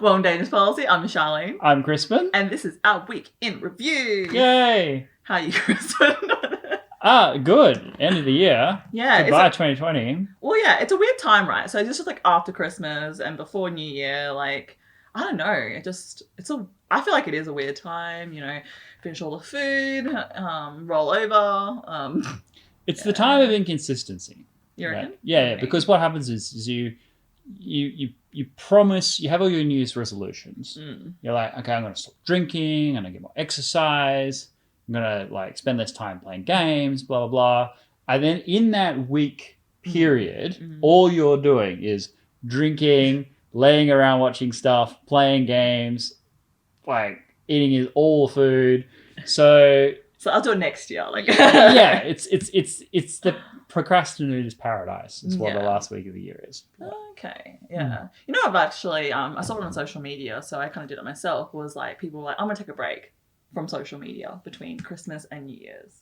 Welcome to Danish Policy. I'm Charlene. I'm Crispin. And this is our week in review. Yay! How are you, Crispin? Good. End of the year. Yeah. Goodbye, 2020. Well, yeah, it's a weird time, right? So it's just like after Christmas and before New Year, like, I don't know. I feel like it is a weird time, finish all the food, roll over. It's the time of inconsistency. You reckon? Yeah, because what happens is you promise, you have all your New Year's resolutions. You're like, okay, I'm going to stop drinking, I'm going to get more exercise, I'm going to spend less time playing games, blah, blah, blah. And then in that week period, all you're doing is drinking, laying around watching stuff, playing games, eating all the food. So I'll do it next year. yeah, it's the procrastinator's paradise is what the last week of the year is. Okay, yeah. I've actually, I saw it on social media, so I kind of did it myself, was people were like, I'm going to take a break from social media between Christmas and New Year's.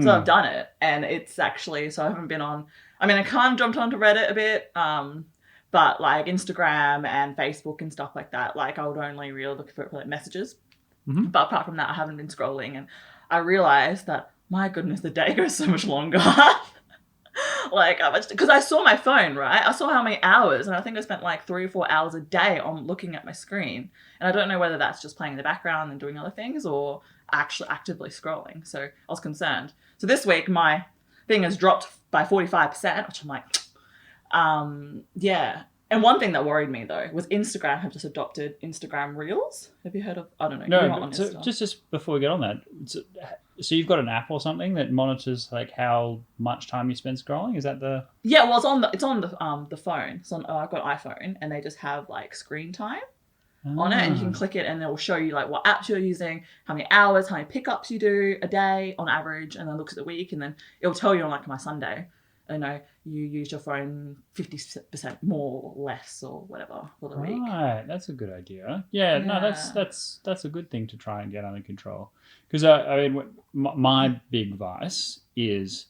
So I've done it, and it's actually, so I haven't been on, I kind of jumped onto Reddit a bit, but Instagram and Facebook and stuff like that, I would only really look for messages. But apart from that, I haven't been scrolling, and I realized that, my goodness, the day goes so much longer. Because I saw my phone, right? I saw how many hours, and I think I spent 3 or 4 hours a day on looking at my screen. And I don't know whether that's just playing in the background and doing other things or actually actively scrolling. So I was concerned. So this week, my thing has dropped by 45%, which I'm like, yeah. And one thing that worried me, though, was Instagram have just adopted Instagram Reels. Have you heard of? I don't know. No, so just before we get on that, so you've got an app or something that monitors how much time you spend scrolling? Is that the? Yeah, well, it's on the phone. I've got an iPhone, and they just have screen time on it, and you can click it, and it will show you what apps you're using, how many hours, how many pickups you do a day on average, and then looks at the week, and then it will tell you on my Sunday. You use your phone 50% more or less or whatever for the week. Right, that's a good idea. Yeah, no, that's a good thing to try and get under control. Because my big vice is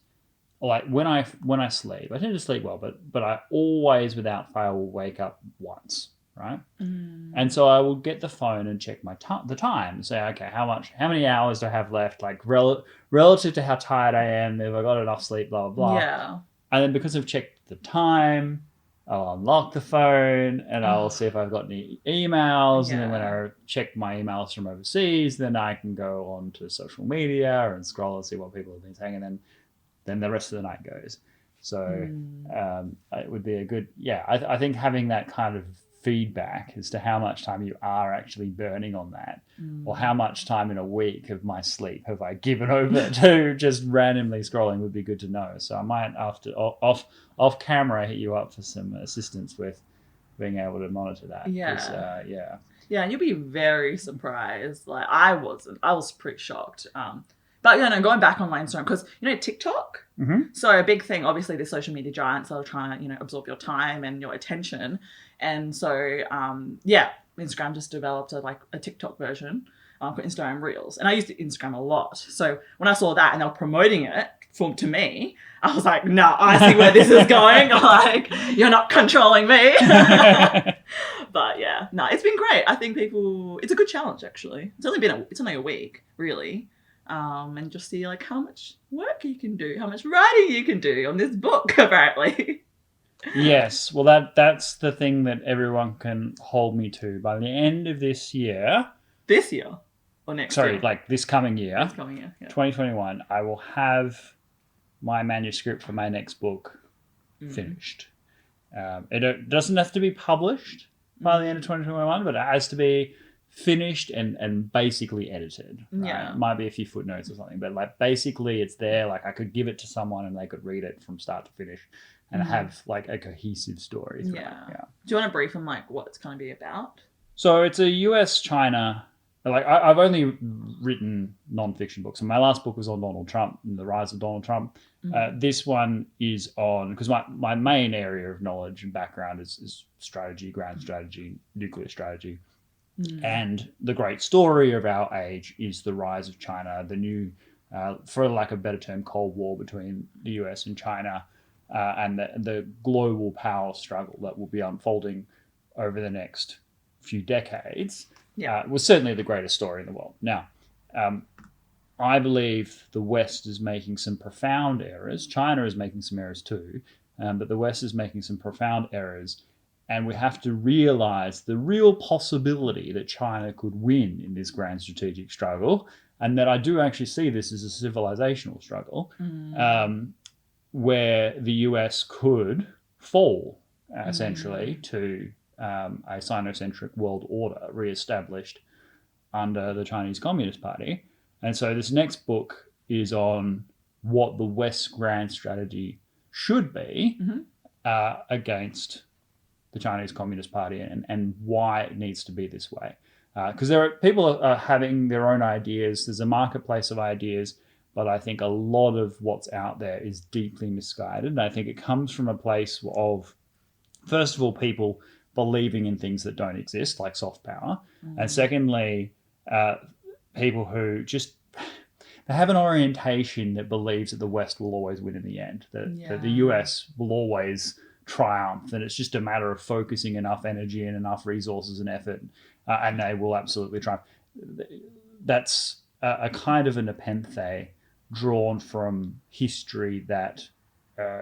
when I sleep, I tend to sleep well, but I always without fail will wake up once, right? And so I will get the phone and check the time, say, okay, how many hours do I have left? Relative to how tired I am, have I got enough sleep, blah, blah, blah. Yeah. And then because I've checked the time, I'll unlock the phone and I'll see if I've got any emails. Yeah. And then when I check my emails from overseas, then I can go on to social media and scroll and see what people have been saying. And then the rest of the night goes. So it would be a good, I think having that kind of feedback as to how much time you are actually burning on that, or how much time in a week of my sleep have I given over to just randomly scrolling would be good to know. So I might after off camera hit you up for some assistance with being able to monitor that. Yeah, and you'll be very surprised. I was pretty shocked. But going back on Instagram, because TikTok. So a big thing, obviously, the social media giants are trying to absorb your time and your attention, and so Instagram just developed a TikTok version for Instagram Reels, and I used Instagram a lot. So when I saw that and they were promoting it to me, I was like, no, I see where this is going. You're not controlling me. But yeah, no, it's been great. I think it's a good challenge actually. It's only a week really. And just see how much work you can do, how much writing you can do on this book, apparently. Yes, well that's the thing that everyone can hold me to by the end of this year. This year or next year? Sorry, this coming year. This coming year, yeah. 2021. I will have my manuscript for my next book finished. It doesn't have to be published by the end of 2021, but it has to be finished and basically edited. Right? Yeah. Might be a few footnotes or something, but basically it's there. I could give it to someone and they could read it from start to finish and have a cohesive story. Yeah. Do you want to brief them what it's going to be about? So it's a US-China. I've only written non-fiction books, and my last book was on Donald Trump and the rise of Donald Trump. This one is on, because my main area of knowledge and background is strategy, grand strategy, nuclear strategy. And the great story of our age is the rise of China, the new, for lack of a better term, Cold War between the US and China, and the global power struggle that will be unfolding over the next few decades Yeah. was certainly the greatest story in the world. Now, I believe the West is making some profound errors. China is making some errors too, but the West is making some profound errors. And we have to realize the real possibility that China could win in this grand strategic struggle, and that I do actually see this as a civilizational struggle, where the US could fall, essentially, to a Sinocentric world order re-established under the Chinese Communist Party. And so this next book is on what the West's grand strategy should be against the Chinese Communist Party and why it needs to be this way. Because people are having their own ideas. There's a marketplace of ideas, but I think a lot of what's out there is deeply misguided. And I think it comes from a place of, first of all, people believing in things that don't exist, like soft power. And secondly, people who just they have an orientation that believes that the West will always win in the end, that the US will always triumph, and it's just a matter of focusing enough energy and enough resources and effort, and they will absolutely triumph. That's a kind of a nepenthe drawn from history that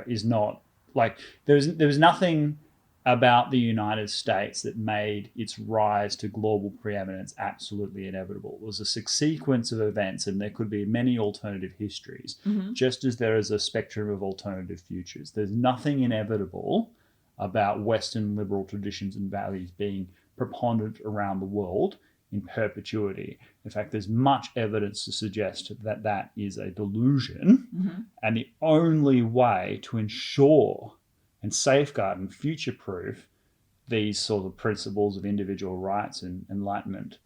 is not like there was nothing about the United States that made its rise to global preeminence absolutely inevitable. It was a sequence of events, and there could be many alternative histories, just as there is a spectrum of alternative futures. There's nothing inevitable about Western liberal traditions and values being preponderant around the world in perpetuity. In fact, there's much evidence to suggest that that is a delusion, and the only way to ensure and safeguard and future-proof these sort of principles of individual rights and enlightenment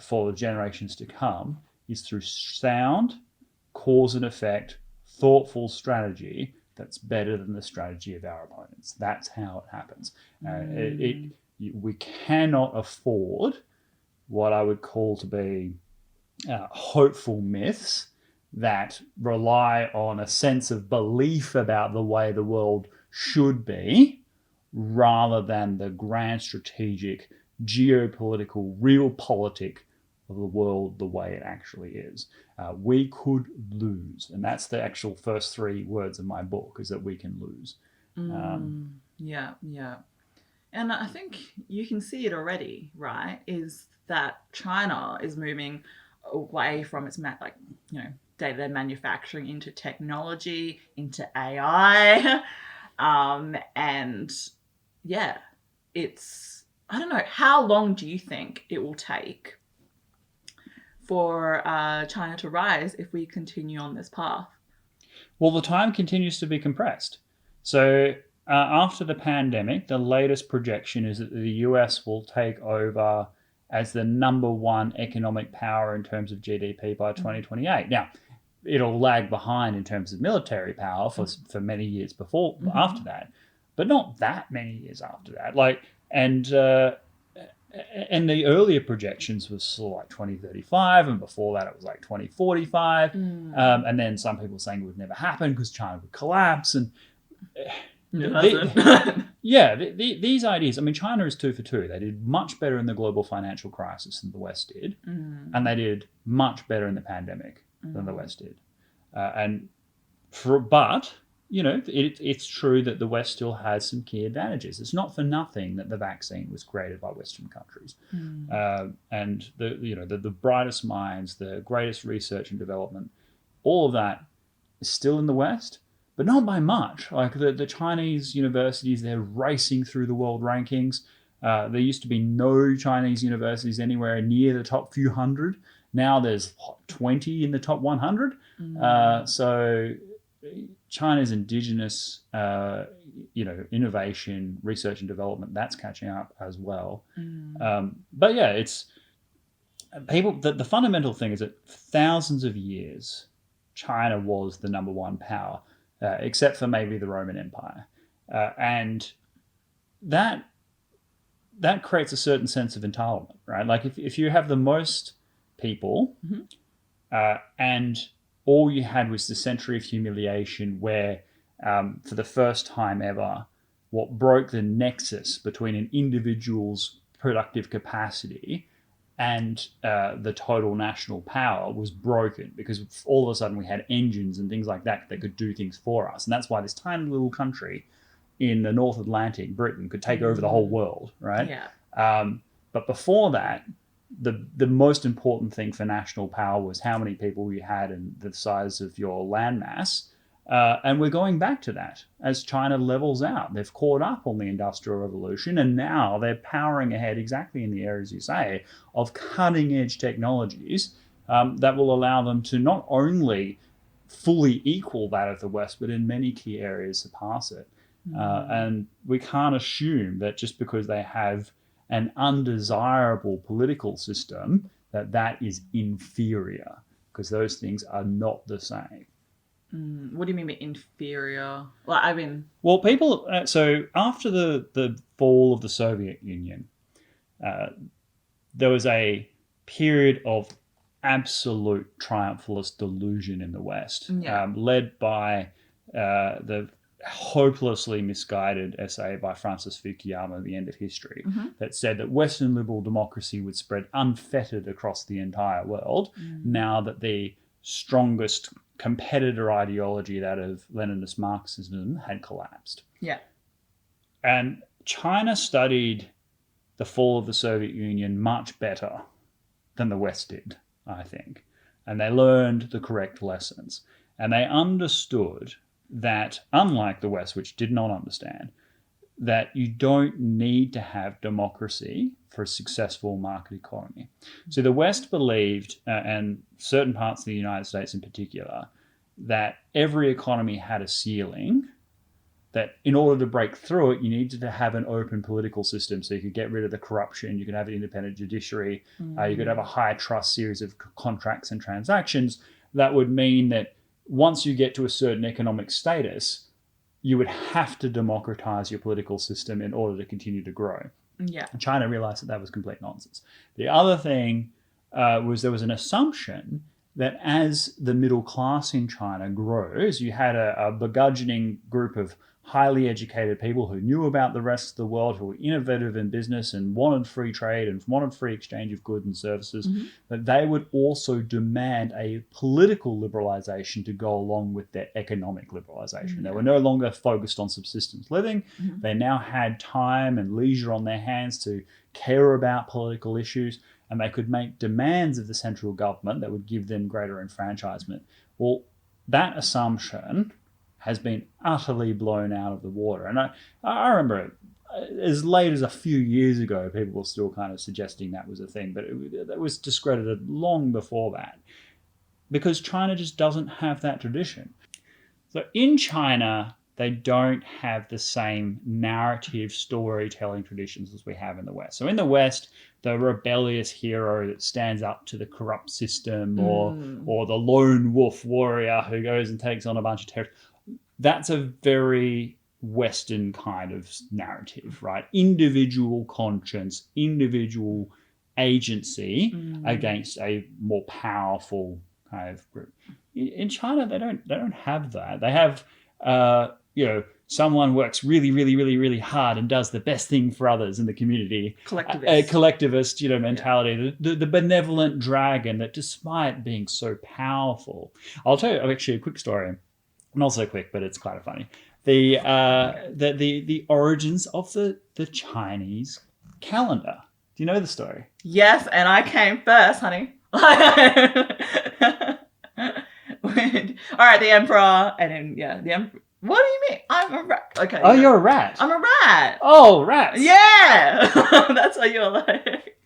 for the generations to come is through sound, cause and effect, thoughtful strategy that's better than the strategy of our opponents. That's how it happens. We cannot afford what I would call to be hopeful myths that rely on a sense of belief about the way the world should be, rather than the grand strategic, geopolitical, realpolitik of the world the way it actually is. We could lose. And that's the actual first three words of my book, is that we can lose. Yeah. And I think you can see it already, right? Is that China is moving away from its day-to-day manufacturing into technology, into AI. And yeah, I don't know, how long do you think it will take for China to rise if we continue on this path? Well, the time continues to be compressed. So after the pandemic, the latest projection is that the US will take over as the number one economic power in terms of GDP by 2028. Now, it'll lag behind in terms of military power for many years after that, but not that many years after that. And the earlier projections was sort of like 2035, and before that it was like 2045. And then some people saying it would never happen because China would collapse. And these ideas. I mean, China is 2 for 2. They did much better in the global financial crisis than the West did, and they did much better in the pandemic than the West did. But it's true that the West still has some key advantages. It's not for nothing that the vaccine was created by Western countries, and the brightest minds, the greatest research and development, all of that is still in the West, but not by much. Like the Chinese universities, they're racing through the world rankings. There used to be no Chinese universities anywhere near the top few hundred. Now there's 20 in the top 100. So China's indigenous, innovation, research and development, that's catching up as well. But yeah, it's people. The fundamental thing is that for thousands of years, China was the number one power, except for maybe the Roman Empire, and that creates a certain sense of entitlement, right? Like if you have the most people, and all you had was the century of humiliation where, for the first time ever, what broke the nexus between an individual's productive capacity and the total national power was broken, because all of a sudden we had engines and things like that could do things for us. And that's why this tiny little country in the North Atlantic, Britain, could take over the whole world, right? Yeah. But before that, the most important thing for national power was how many people you had and the size of your landmass. And we're going back to that as China levels out. They've caught up on the Industrial Revolution, and now they're powering ahead exactly in the areas you say of cutting-edge technologies that will allow them to not only fully equal that of the West, but in many key areas surpass it. And we can't assume that just because they have an undesirable political system that is inferior, because those things are not the same. What do you mean by inferior? Like, I mean... Well, people... so after the fall of the Soviet Union, there was a period of absolute triumphalist delusion in the West, led by the hopelessly misguided essay by Francis Fukuyama, The End of History, that said that Western liberal democracy would spread unfettered across the entire world now that the strongest competitor ideology, that of Leninist Marxism, had collapsed. Yeah. And China studied the fall of the Soviet Union much better than the West did, I think. And they learned the correct lessons. And they understood that, unlike the West, which did not understand, that you don't need to have democracy for a successful market economy. So the West believed, and certain parts of the United States in particular, that every economy had a ceiling, that in order to break through it, you needed to have an open political system so you could get rid of the corruption, you could have an independent judiciary, you could have a high trust series of contracts and transactions. That would mean that once you get to a certain economic status, you would have to democratize your political system in order to continue to grow. Yeah. And China realized that was complete nonsense. The other thing was there was an assumption that as the middle class in China grows, you had a burgeoning group of highly educated people who knew about the rest of the world, who were innovative in business and wanted free trade and wanted free exchange of goods and services, that they would also demand a political liberalization to go along with their economic liberalization. They were no longer focused on subsistence living. They now had time and leisure on their hands to care about political issues, and they could make demands of the central government that would give them greater enfranchisement. Well, that assumption has been utterly blown out of the water. And I remember as late as a few years ago, people were still kind of suggesting that was a thing, but that was discredited long before that, because China just doesn't have that tradition. So in China, they don't have the same narrative storytelling traditions as we have in the West. So in the West, the rebellious hero that stands up to the corrupt system, or the lone wolf warrior who goes and takes on a bunch of territory, that's a very Western kind of narrative, right? Individual conscience, individual agency against a more powerful kind of group. In China, they don't have that. They have, someone works really, really, really, really hard and does the best thing for others in the community. A collectivist, mentality. Yeah. The benevolent dragon that, despite being so powerful, I'll tell you actually a quick story. Not so quick, but it's kind of funny. The origins of the Chinese calendar. Do you know the story? Yes, and I came first, honey. All right, the emperor, and then the emperor. What do you mean? I'm a rat. Okay. Oh, you're a rat. I'm a rat. Oh, rats. Yeah, that's what you're like.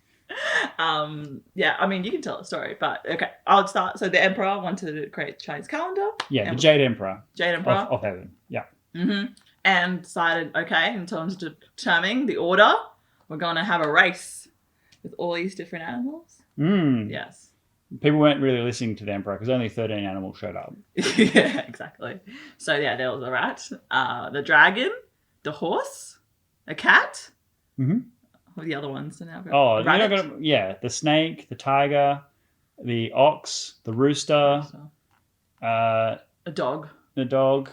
I mean, you can tell a story, but okay, I'll start. So the emperor wanted to create the Chinese calendar. Yeah, the Jade Emperor. Jade Emperor. Of heaven, yeah. And decided, okay, in terms of determining the order, we're going to have a race with all these different animals. Yes. People weren't really listening to the emperor because only 13 animals showed up. Yeah, exactly. So there was a rat, the dragon, the horse, a cat. What are the other ones now? The snake, the tiger, the ox, the rooster, a dog. The dog.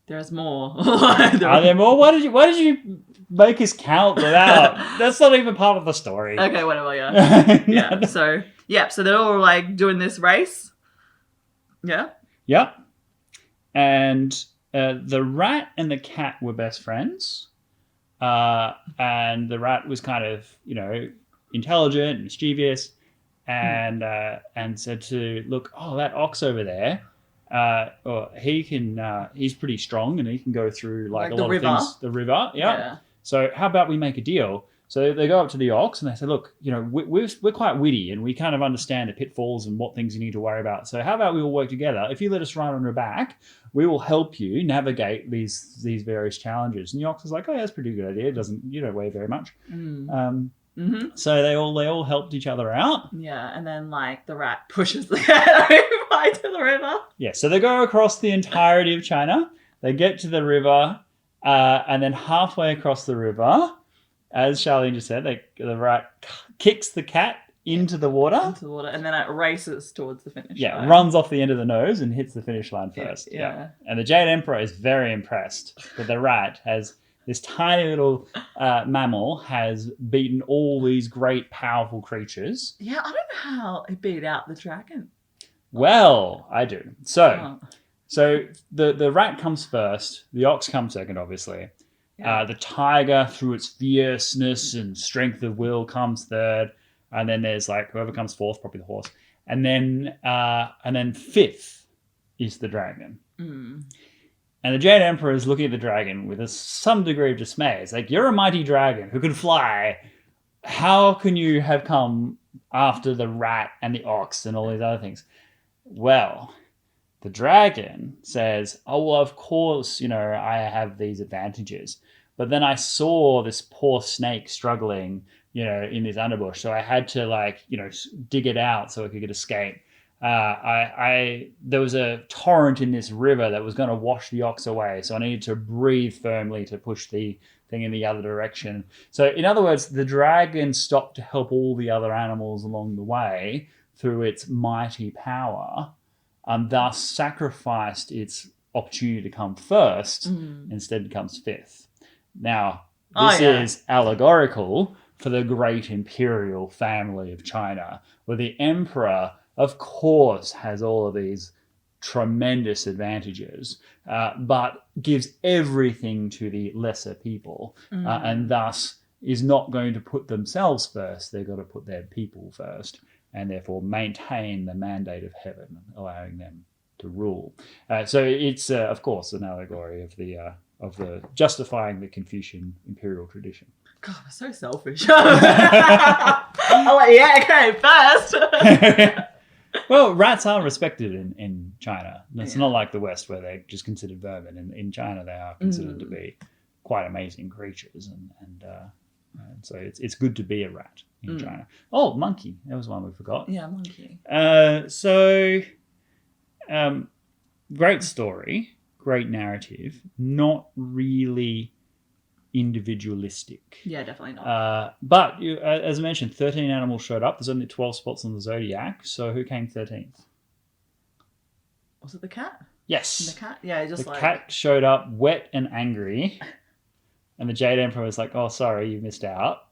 There's more. Are there more? Why did you make us count them out? That's not even part of the story. Okay, whatever, yeah. Yeah, so they're all like doing this race. Yeah. Yep. And the rat and the cat were best friends. And the rat was kind of, intelligent and mischievous and said to, look, that ox over there, he's pretty strong and he can go through like a lot of things. The river, yeah. So how about we make a deal? So they go up to the ox and they say, look, we're quite witty and we kind of understand the pitfalls and what things you need to worry about. So how about we all work together? If you let us ride on your back, we will help you navigate these various challenges. And the ox is like, oh, that's a pretty good idea. You don't weigh very much. So they all helped each other out. Yeah, and then like the rat pushes the cat over to the river. Yeah, so they go across the entirety of China. They get to the river, and then halfway across the river, as Charlene just said, the rat kicks the cat into the water. And then it races towards the finish line. Yeah, runs off the end of the nose and hits the finish line first. Yeah. And the Jade Emperor is very impressed that the rat has... This tiny little mammal has beaten all these great, powerful creatures. Yeah, I don't know how it beat out the dragon. Well, I do. So the rat comes first. The ox comes second, obviously. Yeah. The tiger, through its fierceness and strength of will, comes third. And then there's like whoever comes fourth, probably the horse. And then fifth is the dragon. And the Jade Emperor is looking at the dragon with some degree of dismay. It's like, you're a mighty dragon who can fly. How can you have come after the rat and the ox and all these other things? Well, the dragon says, oh, well, of course, I have these advantages. But then I saw this poor snake struggling, in this underbush. So I had to dig it out so it could escape. There was a torrent in this river that was going to wash the ox away. So I needed to breathe firmly to push the thing in the other direction. So in other words, the dragon stopped to help all the other animals along the way through its mighty power and thus sacrificed its opportunity to come first. Instead comes fifth. Now, this is allegorical for the great imperial family of China, where the emperor, of course, has all of these tremendous advantages, but gives everything to the lesser people, and thus is not going to put themselves first. They've got to put their people first, and therefore maintain the mandate of heaven, allowing them to rule. So it's, of course, an allegory of the justifying the Confucian imperial tradition. God, I'm so selfish. I'm like, okay, first. Well, rats are respected in China. It's not like the West where they're just considered vermin. In China, they are considered to be quite amazing creatures, and so it's good to be a rat in China. Oh, monkey. That was one we forgot. Yeah, monkey. Great story, great narrative, not really individualistic. Yeah, definitely not. But as I mentioned, 13 animals showed up. There's only 12 spots on the Zodiac. So who came 13th? Was it the cat? Yes. The cat? Yeah, the cat showed up wet and angry. And the Jade Emperor was like, oh, sorry, you missed out.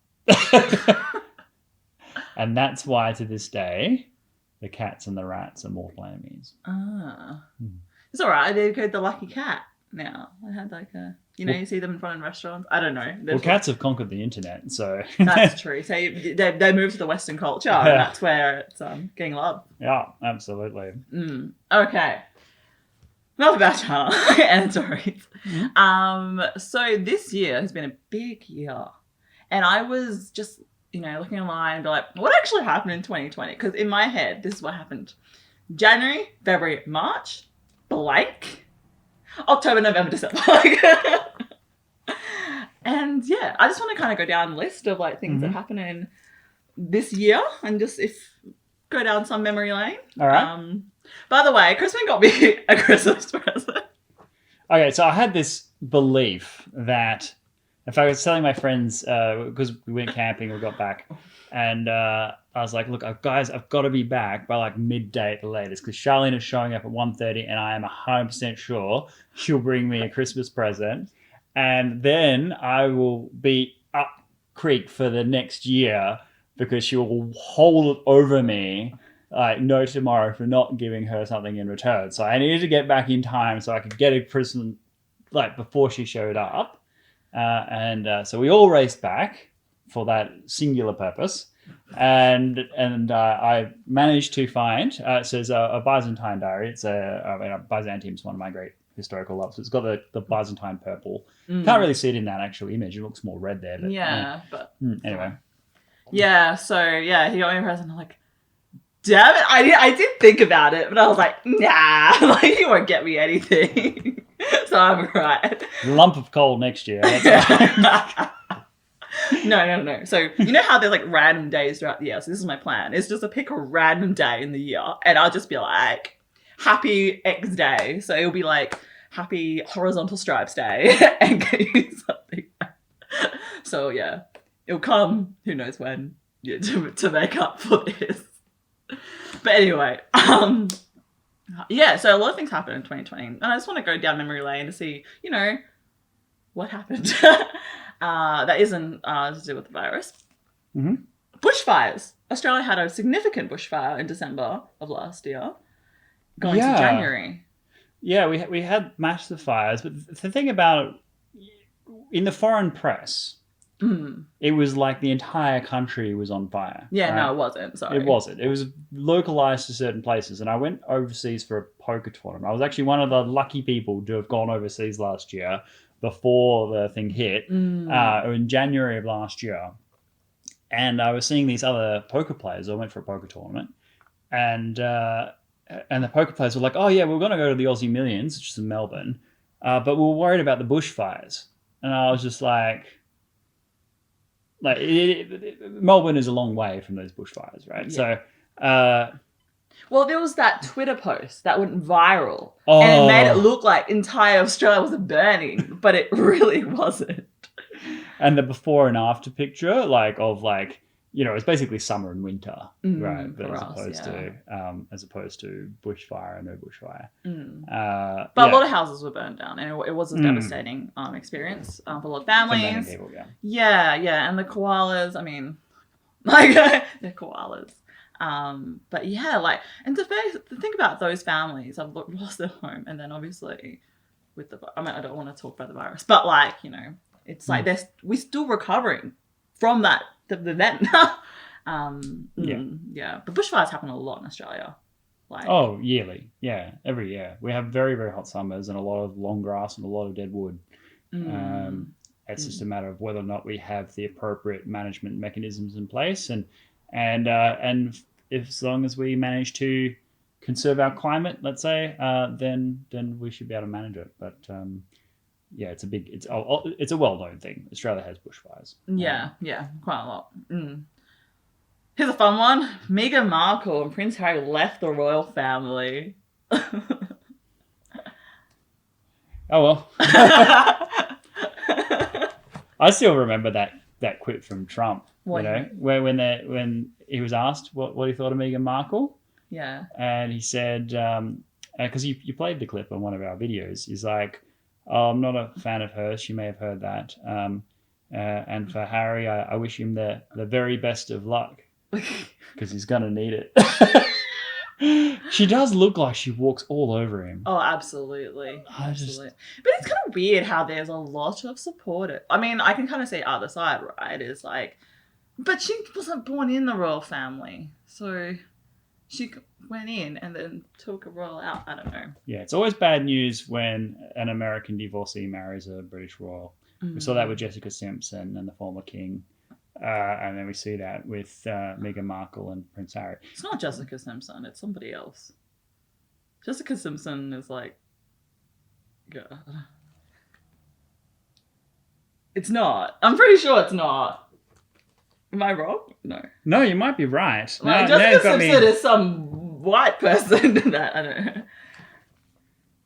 And that's why to this day, the cats and the rats are mortal enemies. It's all right. They called the lucky cat now. I had like a... you see them in front of restaurants. I don't know. Cats have conquered the internet, so... That's true. So they moved to the Western culture, and that's where it's getting loved. Yeah, absolutely. Okay. Enough about China and stories. So this year has been a big year. And I was just, looking online and be like, what actually happened in 2020? Because in my head, this is what happened. January, February, March, blank. October, November, December. And yeah, I just want to kind of go down the list of things that happened in this year and just go down some memory lane. All right. By the way, Crispin got me a Christmas present. Okay, so I had this belief that In fact, I was telling my friends because we went camping, we got back, and I was like, "Look, guys, I've got to be back by like midday at the latest because Charlene is showing up at 1:30, and I am 100% sure she'll bring me a Christmas present, and then I will be up creek for the next year because she will hold it over me." Like no tomorrow for not giving her something in return. So I needed to get back in time so I could get a present like before she showed up. So we all raced back for that singular purpose. And I managed to find, it says a Byzantine diary. It's Byzantium is one of my great historical loves. It's got the Byzantine purple. Can't really see it in that actual image. It looks more red there. But, anyway. Yeah, so yeah, he got me a present. I'm like, damn it, I did think about it, but I was like, nah, like he won't get me anything. So I'm right. Lump of coal next year. That's right. No. So you know how there's like random days throughout the year? So this is my plan. It's just to pick a random day in the year and I'll just be like, happy X day. So it'll be like happy horizontal stripes day and get you something. So yeah, it'll come, who knows when, to make up for this. But anyway, so a lot of things happened in 2020, and I just want to go down memory lane to see, what happened. That isn't to do with the virus. Mm-hmm. Bushfires. Australia had a significant bushfire in December of last year, going to January. Yeah, we had massive fires, but the thing about in the foreign press, it was like the entire country was on fire. Yeah, right? No, it wasn't. Sorry. It wasn't. It was localized to certain places. And I went overseas for a poker tournament. I was actually one of the lucky people to have gone overseas last year before the thing hit, in January of last year. And I was seeing these other poker players. I went for a poker tournament. And the poker players were like, oh, yeah, we're going to go to the Aussie Millions, which is in Melbourne. But we were worried about the bushfires. And I was just like... Melbourne is a long way from those bushfires, right? Yeah. So, well, there was that Twitter post that went viral, and it made it look like entire Australia was burning, but it really wasn't. And the before and after picture, it's basically summer and winter, right? But as opposed to bushfire and no bushfire. But a lot of houses were burned down, and it was a devastating experience for a lot of families. For many people, yeah, and the koalas. I mean, they're koalas. But yeah, and to think about those families have lost their home, and then obviously with I don't want to talk about the virus, but it's like we're still recovering from that. But bushfires happen a lot in Australia. Yearly. Yeah, every year. We have very, very hot summers and a lot of long grass and a lot of dead wood. It's just a matter of whether or not we have the appropriate management mechanisms in place, and if as long as we manage to conserve our climate, let's say, then we should be able to manage it. But it's a well-known thing. Australia has bushfires. Yeah, quite a lot. Here's a fun one. Meghan Markle and Prince Harry left the royal family. Oh well. I still remember that quip from Trump. What? When he was asked what he thought of Meghan Markle. Yeah. And he said, because you played the clip on one of our videos, he's like, oh, I'm not a fan of hers. She may have heard that. And for Harry, I wish him the very best of luck because he's going to need it. She does look like she walks all over him. Oh, absolutely. But it's kind of weird how there's a lot of support. I mean, I can kind of say other side, right? It's like, but she wasn't born in the royal family. So she went in and then took a royal out. I don't know. Yeah, it's always bad news when an American divorcee marries a British royal. We saw that with Jessica Simpson and the former king. And then we see that with Meghan Markle and Prince Harry. It's not Jessica Simpson. It's somebody else. Jessica Simpson is like... God. It's not. I'm pretty sure it's not. Am I wrong? No, you might be right. Jessica Simpson is some white person that I don't know.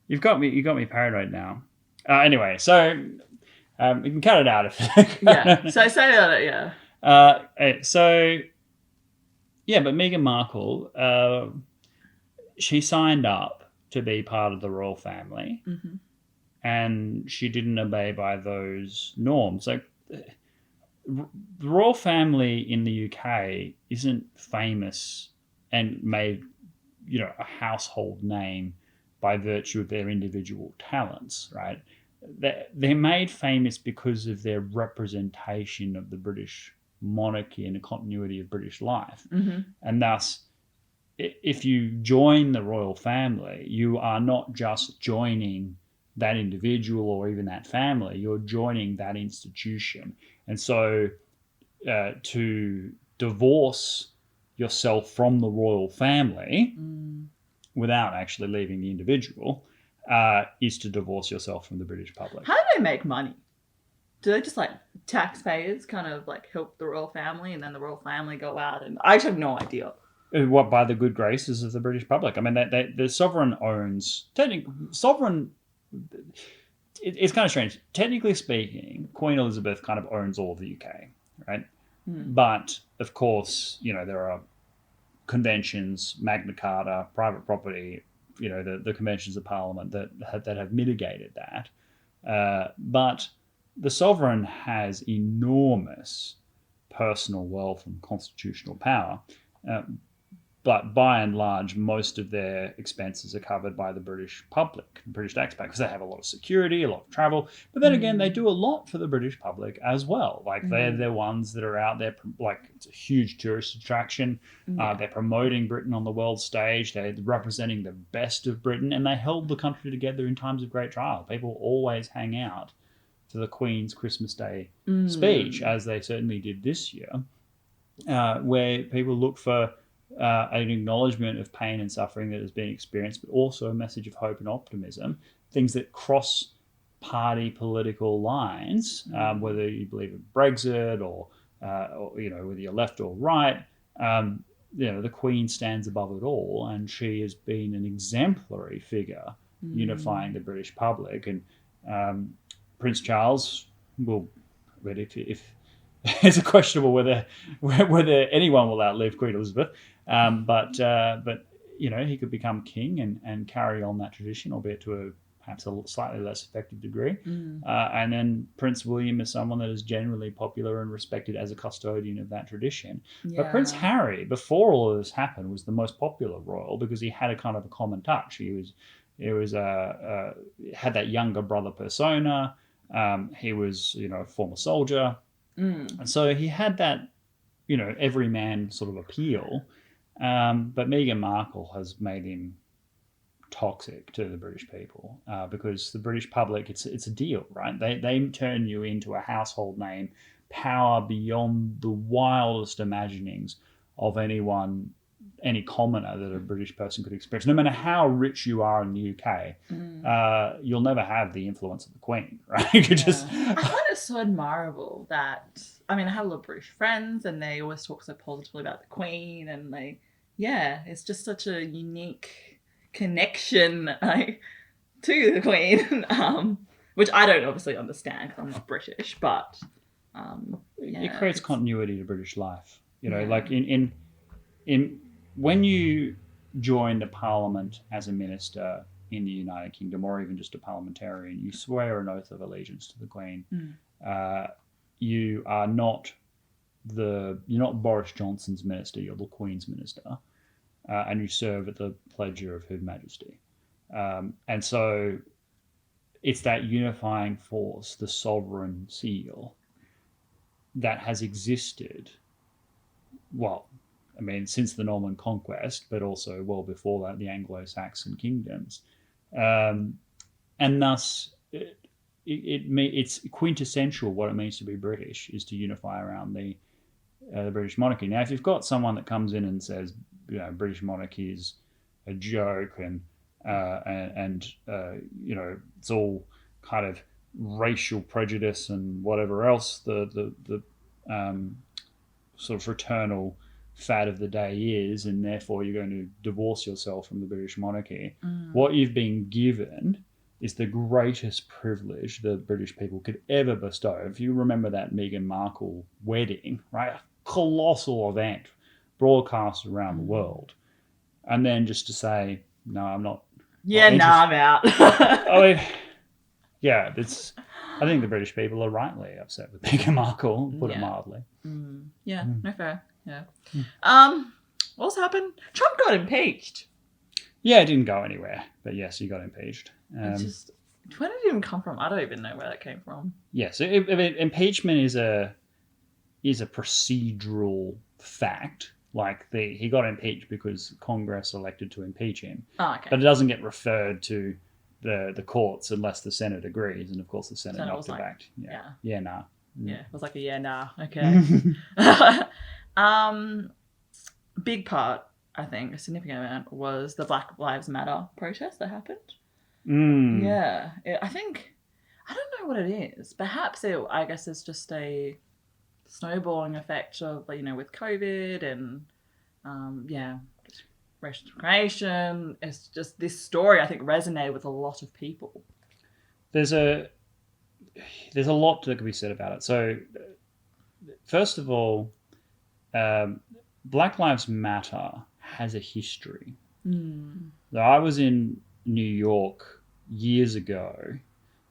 You got me paranoid now. Anyway, so You can cut it out if. Yeah. So say that. Yeah. So, yeah, but Meghan Markle, she signed up to be part of the royal family, and she didn't obey by those norms. Like, the royal family in the UK isn't famous and made, a household name by virtue of their individual talents, right? They're made famous because of their representation of the British monarchy and the continuity of British life. And thus, if you join the royal family, you are not just joining that individual or even that family, you're joining that institution. And so to divorce yourself from the royal family without actually leaving the individual is to divorce yourself from the British public. How do they make money? Do they just taxpayers kind of help the royal family, and then the royal family go out? And I have no idea. What, by the good graces of the British public? I mean, the sovereign owns sovereign. It's kind of strange. Technically speaking, Queen Elizabeth kind of owns all of the UK, right? But of course, there are conventions, Magna Carta, private property, the conventions of Parliament that have mitigated that. But the sovereign has enormous personal wealth and constitutional power. But by and large, most of their expenses are covered by the British public, British taxpayer, because they have a lot of security, a lot of travel. But then again, they do a lot for the British public as well. They're ones that are out there, it's a huge tourist attraction. They're promoting Britain on the world stage. They're representing the best of Britain, and they held the country together in times of great trial. People always hang out for the Queen's Christmas Day speech, as they certainly did this year, where people look for an acknowledgement of pain and suffering that has been experienced, but also a message of hope and optimism, things that cross party political lines, whether you believe in Brexit or whether you're left or right. The Queen stands above it all, and she has been an exemplary figure unifying the British public. And Prince Charles will, if it's questionable whether anyone will outlive Queen Elizabeth, but he could become king and carry on that tradition, albeit to perhaps a slightly less effective degree. And then Prince William is someone that is generally popular and respected as a custodian of that tradition. Yeah. But Prince Harry, before all of this happened, was the most popular royal because he had a kind of a common touch. He had that younger brother persona. He was a former soldier. And so he had that, everyman sort of appeal. But Meghan Markle has made him toxic to the British people because the British public, it's a deal, right? They turn you into a household name, power beyond the wildest imaginings of any commoner that a British person could experience. No matter how rich you are in the UK, you'll never have the influence of the Queen, right? I find it so admirable that, I have a lot of British friends and they always talk so positively about the Queen, and it's just such a unique connection to the Queen, which I don't obviously understand because I'm not British, but it creates continuity to British life. In when you join the Parliament as a minister in the United Kingdom, or even just a parliamentarian, you swear an oath of allegiance to the Queen. You are not you're not Boris Johnson's minister, you're the Queen's minister, and you serve at the pleasure of Her Majesty. And so it's that unifying force, the sovereign seal, that has existed, since the Norman Conquest, but also well before that, the Anglo-Saxon kingdoms. And thus, it's quintessential what it means to be British is to unify around the British monarchy. Now, if you've got someone that comes in and says, British monarchy is a joke and it's all kind of racial prejudice and whatever else the sort of fraternal fad of the day is, and therefore you're going to divorce yourself from the British monarchy. What you've been given is the greatest privilege the British people could ever bestow. If you remember that Meghan Markle wedding, right? A colossal event broadcast around the world. And then just to say, no, I'm not. Yeah, I'm out. I mean, yeah, I think the British people are rightly upset with Meghan Markle, put it mildly. Yeah, no fair. Yeah. What's happened? Trump got impeached. Yeah, it didn't go anywhere, but yes, he got impeached. It's just, where did it even come from? I don't even know where that came from. Yes, impeachment is a procedural fact. Like he got impeached because Congress elected to impeach him. Oh, okay. But it doesn't get referred to the courts unless the Senate agrees, and of course the Senate knocked it back. Yeah, nah. Yeah, it was like a yeah, nah. Okay. Big part, I think, a significant amount, was the Black Lives Matter protest that happened. Yeah, I think, I don't know what it is. Perhaps I guess it's just a snowballing effect of, with COVID and just racial discrimination. It's just, this story I think resonated with a lot of people. There's a lot that could be said about it. So first of all, Black Lives Matter has a history. So I was in New York years ago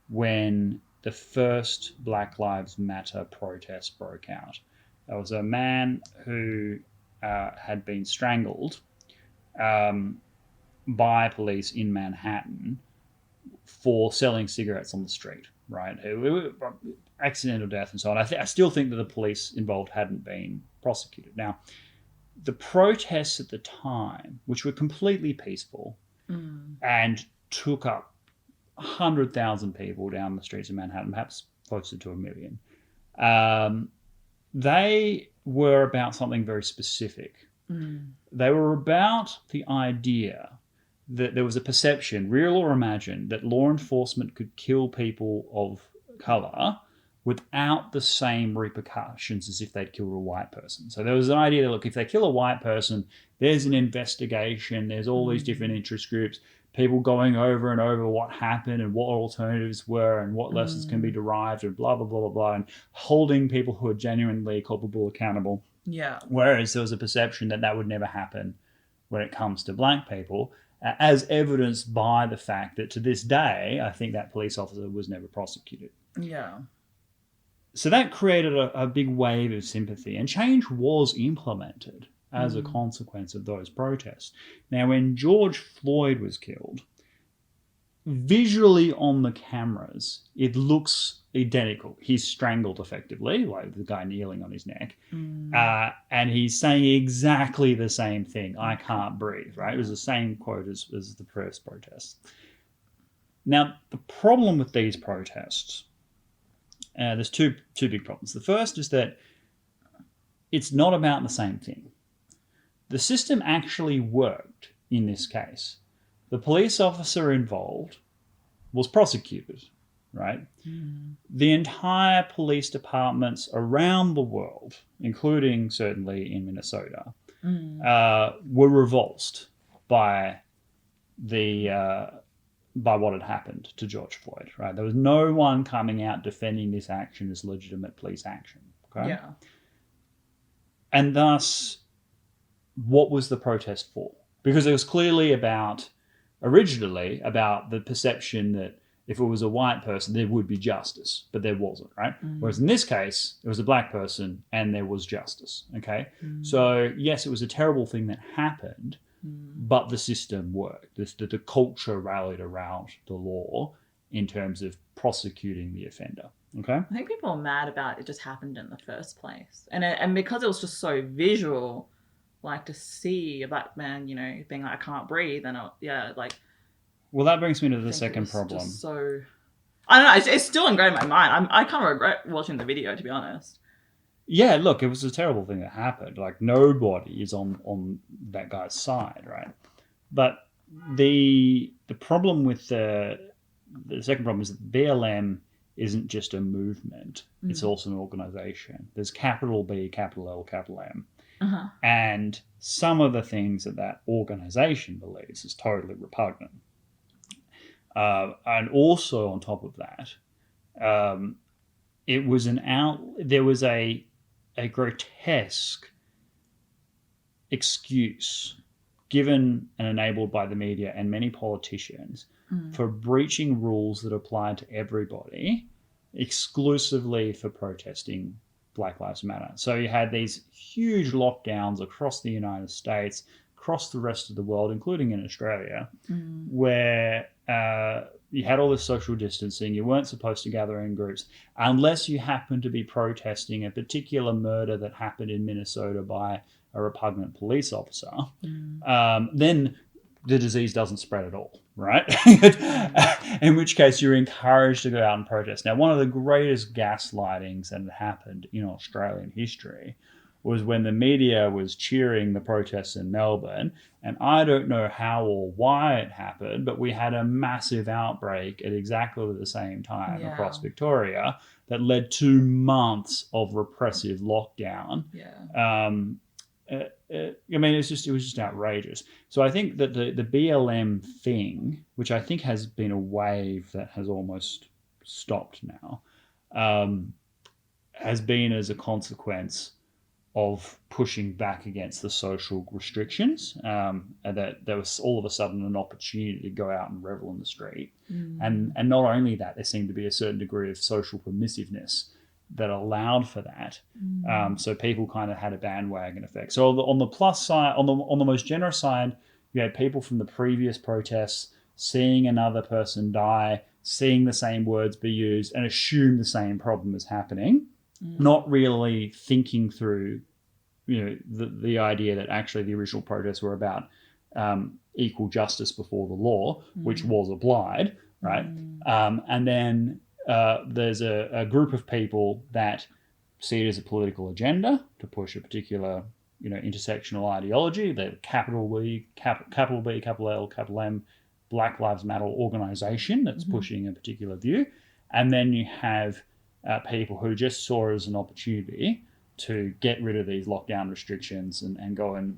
when the first Black Lives Matter protest broke out. There was a man who had been strangled by police in Manhattan for selling cigarettes on the street, right? Accidental death and so on. I still think that the police involved hadn't been prosecuted. Now, the protests at the time, which were completely peaceful and took up 100,000 people down the streets of Manhattan, perhaps closer to 1 million, they were about something very specific. They were about the idea that there was a perception, real or imagined, that law enforcement could kill people of colour without the same repercussions as if they'd killed a white person. So there was an idea that, look, if they kill a white person, there's an investigation, there's all these different interest groups, people going over and over what happened and what alternatives were and what lessons can be derived and blah, blah, blah, blah, blah, and holding people who are genuinely culpable accountable. Yeah. Whereas there was a perception that would never happen when it comes to black people, as evidenced by the fact that to this day, I think that police officer was never prosecuted. Yeah. So that created a big wave of sympathy, and change was implemented as a consequence of those protests. Now, when George Floyd was killed, visually on the cameras, it looks identical. He's strangled effectively, like the guy kneeling on his neck, and he's saying exactly the same thing, "I can't breathe," right? It was the same quote as the first protest. Now, the problem with these protests, there's two big problems. The first is that it's not about the same thing. The system actually worked in this case. The police officer involved was prosecuted, right? The entire police departments around the world, including certainly in Minnesota, were revulsed by what had happened to George Floyd, right? There was no one coming out defending this action as legitimate police action, okay? Yeah. And thus, what was the protest for? Because it was clearly originally about the perception that if it was a white person, there would be justice, but there wasn't, right? Whereas in this case, it was a black person and there was justice, okay? So yes, it was a terrible thing that happened, but the system worked. The culture rallied around the law in terms of prosecuting the offender, okay? I think people are mad about it just happened in the first place. And because it was just so visual, like to see a black man, being like, "I can't breathe," and well, that brings me to the second problem. So, I don't know. It's still ingrained in my mind. I kind of regret watching the video, to be honest. Yeah, look, it was a terrible thing that happened. Like, nobody is on that guy's side, right? But the problem with the second problem is that BLM isn't just a movement; it's also an organization. There's capital B, capital L, capital M. And some of the things that organization believes is totally repugnant. And also on top of that, it was there was a grotesque excuse given and enabled by the media and many politicians for breaching rules that applied to everybody exclusively for protesting Black Lives Matter. So you had these huge lockdowns across the United States, across the rest of the world, including in Australia, where you had all this social distancing. You weren't supposed to gather in groups unless you happened to be protesting a particular murder that happened in Minnesota by a repugnant police officer. Then the disease doesn't spread at all, right? In which case you're encouraged to go out and protest. Now, one of the greatest gaslightings that had happened in Australian history was when the media was cheering the protests in Melbourne, and I don't know how or why it happened, but we had a massive outbreak at exactly the same time across Victoria that led to months of repressive lockdown. I mean, it was just outrageous. So I think that the BLM thing, which I think has been a wave that has almost stopped now, has been as a consequence of pushing back against the social restrictions, and that there was all of a sudden an opportunity to go out and revel in the street. And not only that, there seemed to be a certain degree of social permissiveness that allowed for that. So people kind of had a bandwagon effect. So on the plus side, on the most generous side, you had people from the previous protests seeing another person die, seeing the same words be used, and assume the same problem is happening, not really thinking through, the idea that actually the original protests were about equal justice before the law, which was applied, right? And then there's a group of people that see it as a political agenda to push a particular, intersectional ideology, the capital B, capital L, capital M, Black Lives Matter organization that's pushing a particular view. And then you have people who just saw it as an opportunity to get rid of these lockdown restrictions and go and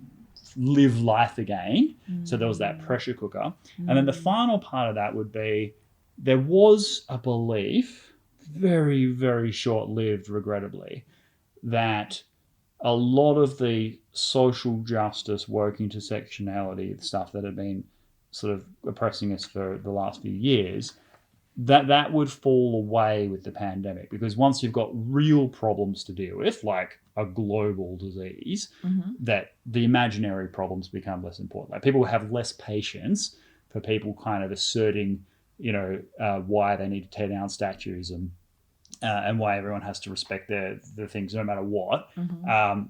live life again. So there was that pressure cooker. And then the final part of that would be, there was a belief, very, very short-lived, regrettably, that a lot of the social justice, woke intersectionality stuff that had been sort of oppressing us for the last few years, that would fall away with the pandemic, because once you've got real problems to deal with, like a global disease, that the imaginary problems become less important. Like people have less patience for people kind of asserting, why they need to tear down statues and why everyone has to respect their things no matter what,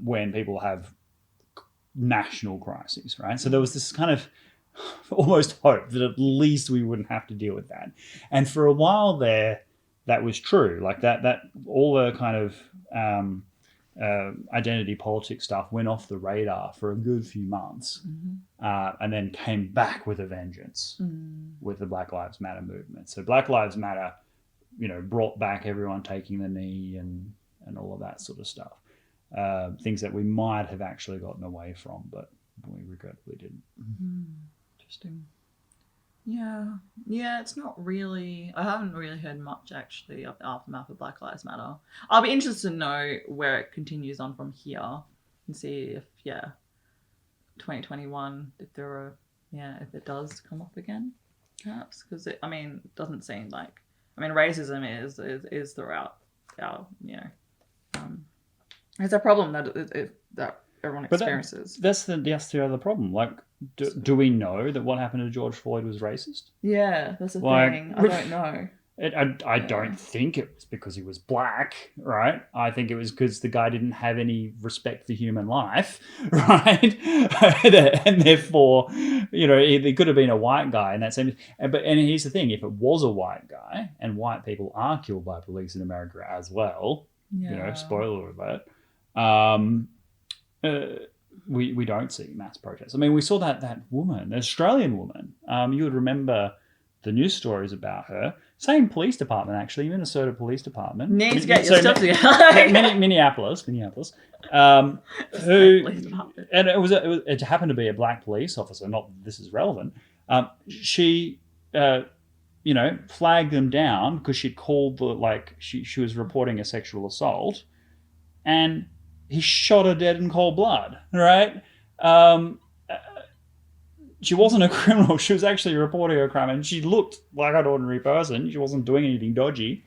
when people have national crises, right? So there was this kind of almost hope that at least we wouldn't have to deal with that. And for a while there, that was true. Like that all the kind of identity politics stuff went off the radar for a good few months, and then came back with a vengeance with the Black Lives Matter movement. So Black Lives Matter, brought back everyone taking the knee and all of that sort of stuff. Things that we might have actually gotten away from, but we regrettably didn't. Interesting. Yeah, it's not really, I haven't really heard much actually of the aftermath of Black Lives Matter. I'll be interested to know where it continues on from here and see if 2021, if it does come up again, perhaps, because it doesn't seem like, racism is throughout our, it's a problem that everyone experiences. That's the other problem. Like, do we know that what happened to George Floyd was racist? Yeah, that's the thing. I don't know. I don't think it was because he was black, right? I think it was because the guy didn't have any respect for human life, right? And therefore, he could have been a white guy in that same. And here's the thing: if it was a white guy, and white people are killed by police in America as well, spoiler alert. We don't see mass protests. We saw that woman, an Australian woman. You would remember the news stories about her. Same police department, actually, Minnesota Police Department. Need to get your stuff together. Minneapolis. Who? And it happened to be a black police officer. Not that this is relevant. She, flagged them down because she'd called she was reporting a sexual assault, and he shot her dead in cold blood. Right? She wasn't a criminal. She was actually reporting a crime, and she looked like an ordinary person. She wasn't doing anything dodgy.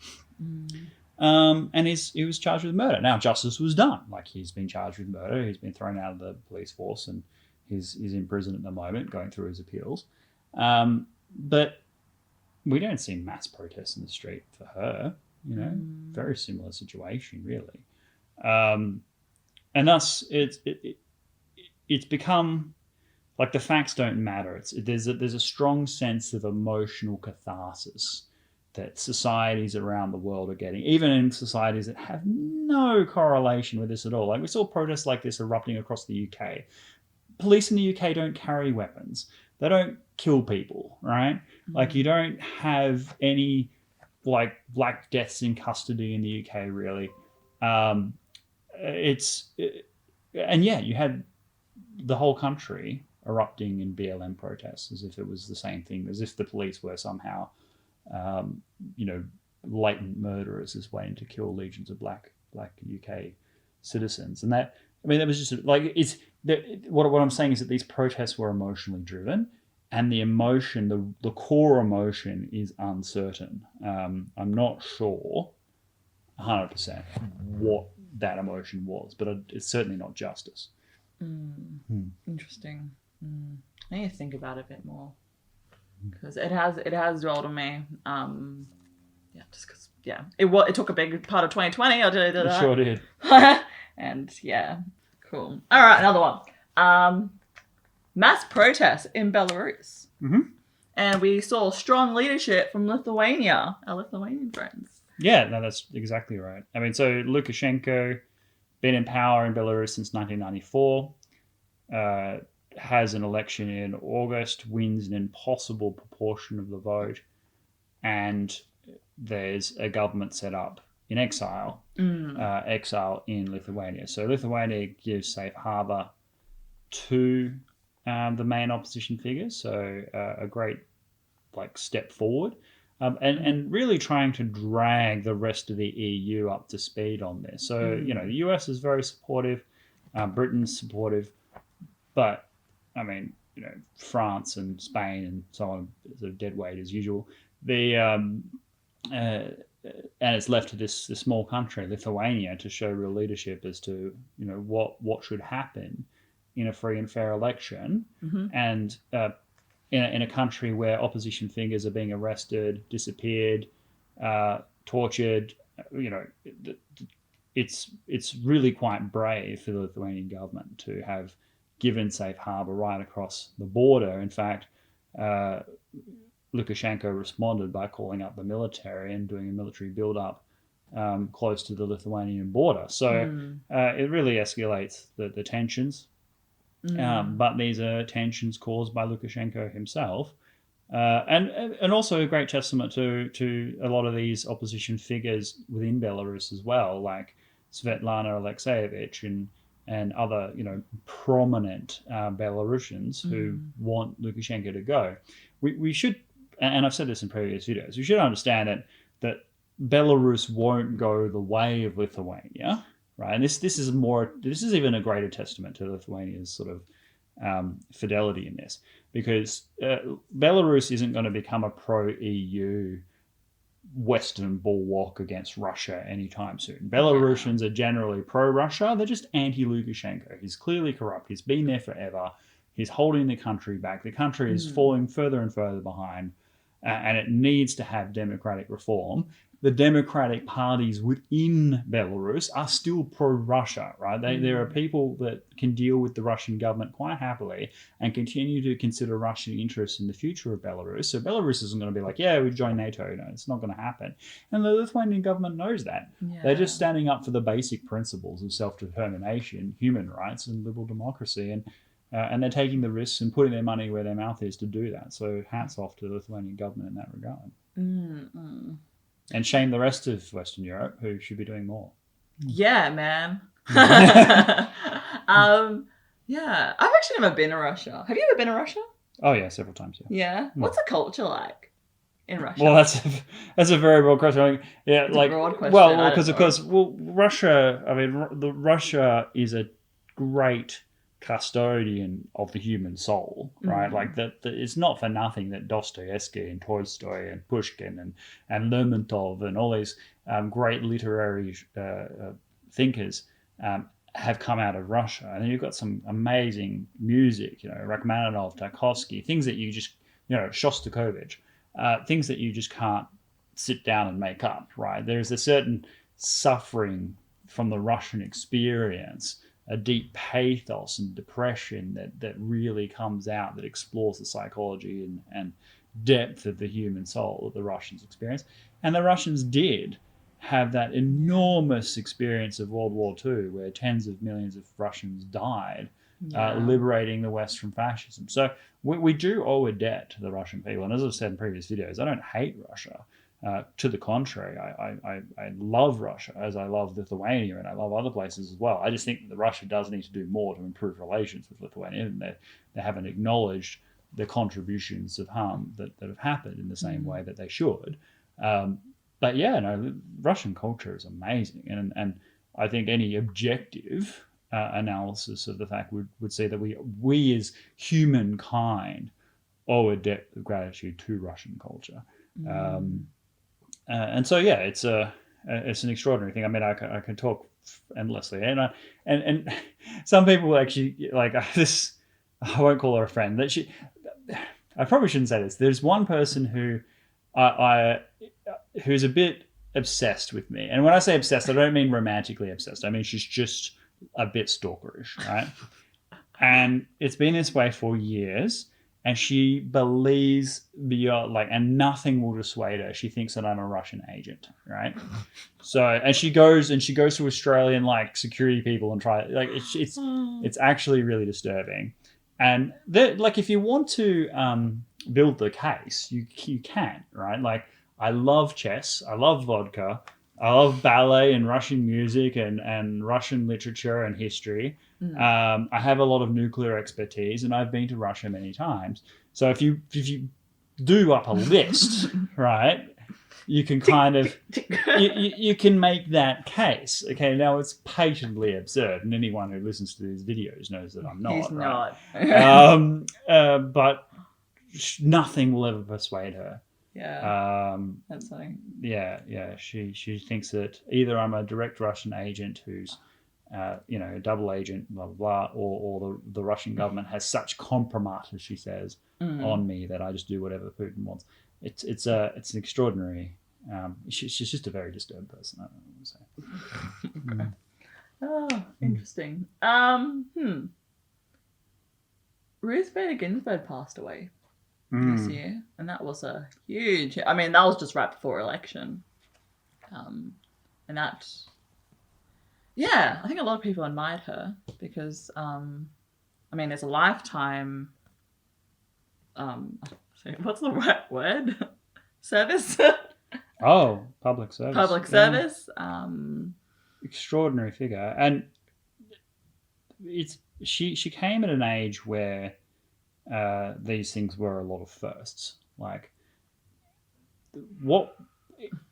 And he was charged with murder. Now justice was done. Like, he's been charged with murder. He's been thrown out of the police force, and he's in prison at the moment, going through his appeals. But we don't see mass protests in the street for her. Very similar situation, really. And thus, it's become like the facts don't matter. There's a strong sense of emotional catharsis that societies around the world are getting, even in societies that have no correlation with this at all. Like, we saw protests like this erupting across the UK. Police in the UK don't carry weapons. They don't kill people, right? Like, you don't have any like black deaths in custody in the UK, really. You had the whole country erupting in BLM protests as if it was the same thing, as if the police were somehow, latent murderers is waiting to kill legions of black UK citizens. And that was just like, what I'm saying is that these protests were emotionally driven, and the emotion, the core emotion, is uncertain. I'm not sure 100% what that emotion was, but it's certainly not justice. Interesting. I need to think about it a bit more, because it has dwelled on me. Just because it took a big part of 2020. I'll tell you that. It sure did. And cool. All right, another one. Mass protests in Belarus. And we saw strong leadership from Lithuania, our Lithuanian friends. Yeah, no, that's exactly right. I mean, so Lukashenko, been in power in Belarus since 1994, has an election in August, wins an impossible proportion of the vote, and there's a government set up in exile in Lithuania. So Lithuania gives safe harbour to the main opposition figures, so a great step forward. And really trying to drag the rest of the EU up to speed on this. So, the US is very supportive, Britain's supportive, but, I mean, France and Spain and so on, sort of dead weight as usual. And it's left to this small country, Lithuania, to show real leadership as to, what should happen in a free and fair election. And in a country where opposition figures are being arrested, disappeared, tortured, it's really quite brave for the Lithuanian government to have given safe harbour right across the border. In fact, Lukashenko responded by calling up the military and doing a military build-up close to the Lithuanian border. So it really escalates the tensions. But these are tensions caused by Lukashenko himself, and also a great testament to a lot of these opposition figures within Belarus as well, like Svetlana Alexievich and other prominent Belarusians who want Lukashenko to go. We should, and I've said this in previous videos, we should understand that Belarus won't go the way of Lithuania. Right, and this is even a greater testament to Lithuania's sort of fidelity in this, because Belarus isn't going to become a pro-EU Western bulwark against Russia anytime soon. Belarusians are generally pro-Russia. They're just anti-Lukashenko. He's clearly corrupt. He's been there forever. He's holding the country back. The country is falling further and further behind, and it needs to have democratic reform. The democratic parties within Belarus are still pro-Russia, right? There are people that can deal with the Russian government quite happily and continue to consider Russian interests in the future of Belarus. So Belarus isn't going to be like, we join NATO. No, it's not going to happen. And the Lithuanian government knows that. Yeah. They're just standing up for the basic principles of self-determination, human rights, and liberal democracy. And they're taking the risks and putting their money where their mouth is to do that. So hats off to the Lithuanian government in that regard. And shame the rest of Western Europe, who should be doing more. Yeah, man. I've actually never been to Russia. Have you ever been to Russia? Oh, yeah, several times, yeah. Yeah? What's the culture like? in Russia? Well, that's a very broad question. I mean, yeah, It's a broad question. well, because of course, Russia. I mean, Russia is a great custodian of the human soul, right? Like that. It's not for nothing that Dostoevsky and Tolstoy and Pushkin and Lermontov and all these great literary thinkers have come out of Russia. And then you've got some amazing music, Rachmaninoff, Tchaikovsky, things that you just, Shostakovich, things that you just can't sit down and make up, right? There's a certain suffering from the Russian experience, a deep pathos and depression that really comes out, that explores the psychology and depth of the human soul that the Russians experience. And the Russians did have that enormous experience of World War II, where tens of millions of Russians died, liberating the West from fascism. So we do owe a debt to the Russian people. And as I've said in previous videos, I don't hate Russia. To the contrary, I love Russia as I love Lithuania, and I love other places as well. I just think that Russia does need to do more to improve relations with Lithuania, and they haven't acknowledged the contributions of harm that have happened in the same way that they should. But yeah, no, Russian culture is amazing, and I think any objective analysis of the fact would say that we as humankind owe a debt of gratitude to Russian culture. And so yeah, it's an extraordinary thing. I mean, I can talk endlessly, and some people actually like this. I won't call her a friend. I probably shouldn't say this. There's one person who's a bit obsessed with me. And when I say obsessed, I don't mean romantically obsessed. I mean, she's just a bit stalkerish, right? And it's been this way for years. And she believes and nothing will dissuade her. She thinks that I'm a Russian agent, right? So, and she goes to Australian security people and it's actually really disturbing. And if you want to build the case, you can, right? Like, I love chess, I love vodka, I love ballet and Russian music and Russian literature and history. I have a lot of nuclear expertise, and I've been to Russia many times. So if you do up a list, right, you can kind of you can make that case. Okay, now it's patently absurd, and anyone who listens to these videos knows that I'm not. He's not. But nothing will ever persuade her. Yeah. That's funny. Yeah. She thinks that either I'm a direct Russian agent who's a double agent, blah blah blah, or the Russian government has such compromise, as she says, on me that I just do whatever Putin wants. It's an extraordinary. She's just a very disturbed person. I don't know what to say. Okay. Oh, interesting. Ruth Bader Ginsburg passed away this year, and that was a huge. I mean, that was just right before election, and that. Yeah, I think a lot of people admired her because, there's a lifetime. What's the right word? Service. Oh, public service. Public service. Extraordinary figure, and she came at an age where these things were a lot of firsts. Like,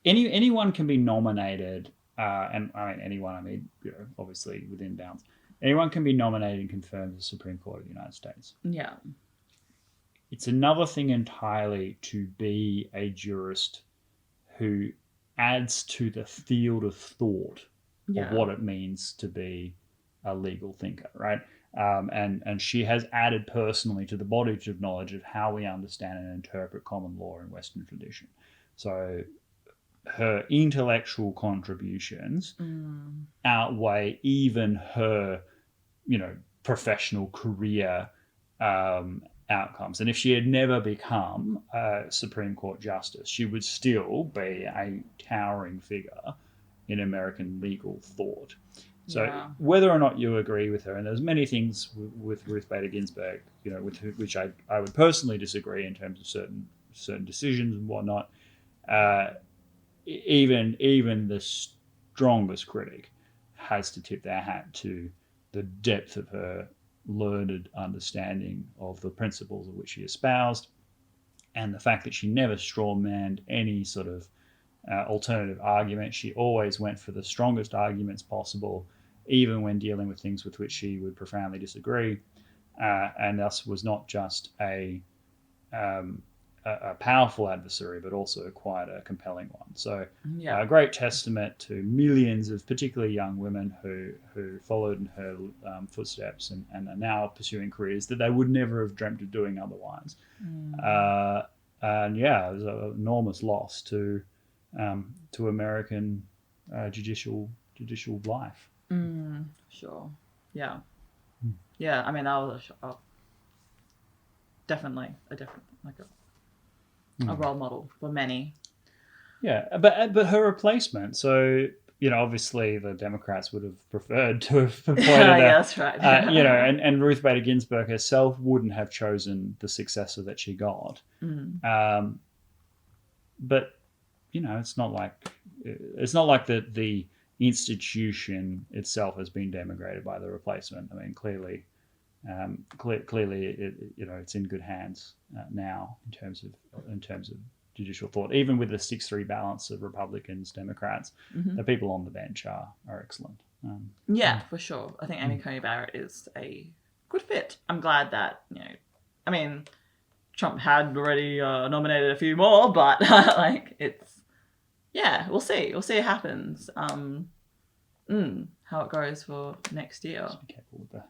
anyone can be nominated. And I mean anyone, obviously within bounds. Anyone can be nominated and confirmed as Supreme Court of the United States. Yeah. It's another thing entirely to be a jurist who adds to the field of thought of what it means to be a legal thinker, right? And she has added personally to the body of knowledge of how we understand and interpret common law in Western tradition. So her intellectual contributions outweigh even her, professional career outcomes. And if she had never become a Supreme Court justice, she would still be a towering figure in American legal thought. So whether or not you agree with her, and there's many things with Ruth Bader Ginsburg, with which I would personally disagree in terms of certain decisions and whatnot. Even the strongest critic has to tip their hat to the depth of her learned understanding of the principles of which she espoused, And the fact that she never strawmanned any sort of alternative argument. She always went for the strongest arguments possible, even when dealing with things with which she would profoundly disagree. And thus was not just a powerful adversary, but also quite a compelling one. So a great testament to millions of particularly young women who followed in her footsteps and are now pursuing careers that they would never have dreamt of doing otherwise. And it was an enormous loss to American judicial life. Sure. Yeah. Yeah. I mean, that was definitely a role model for many. Yeah, but her replacement. So obviously the Democrats would have preferred to have appointed her. Yeah, that's right. And Ruth Bader Ginsburg herself wouldn't have chosen the successor that she got. But it's not like the institution itself has been denigrated by the replacement. I mean, clearly, it's in good hands now in terms of judicial thought. Even with the 6-3 balance of Republicans, Democrats, the people on the bench are excellent. For sure. I think Amy Coney Barrett is a good fit. I'm glad that I mean, Trump had already nominated a few more, but we'll see. We'll see what happens. How it goes for next year. Just be careful with that.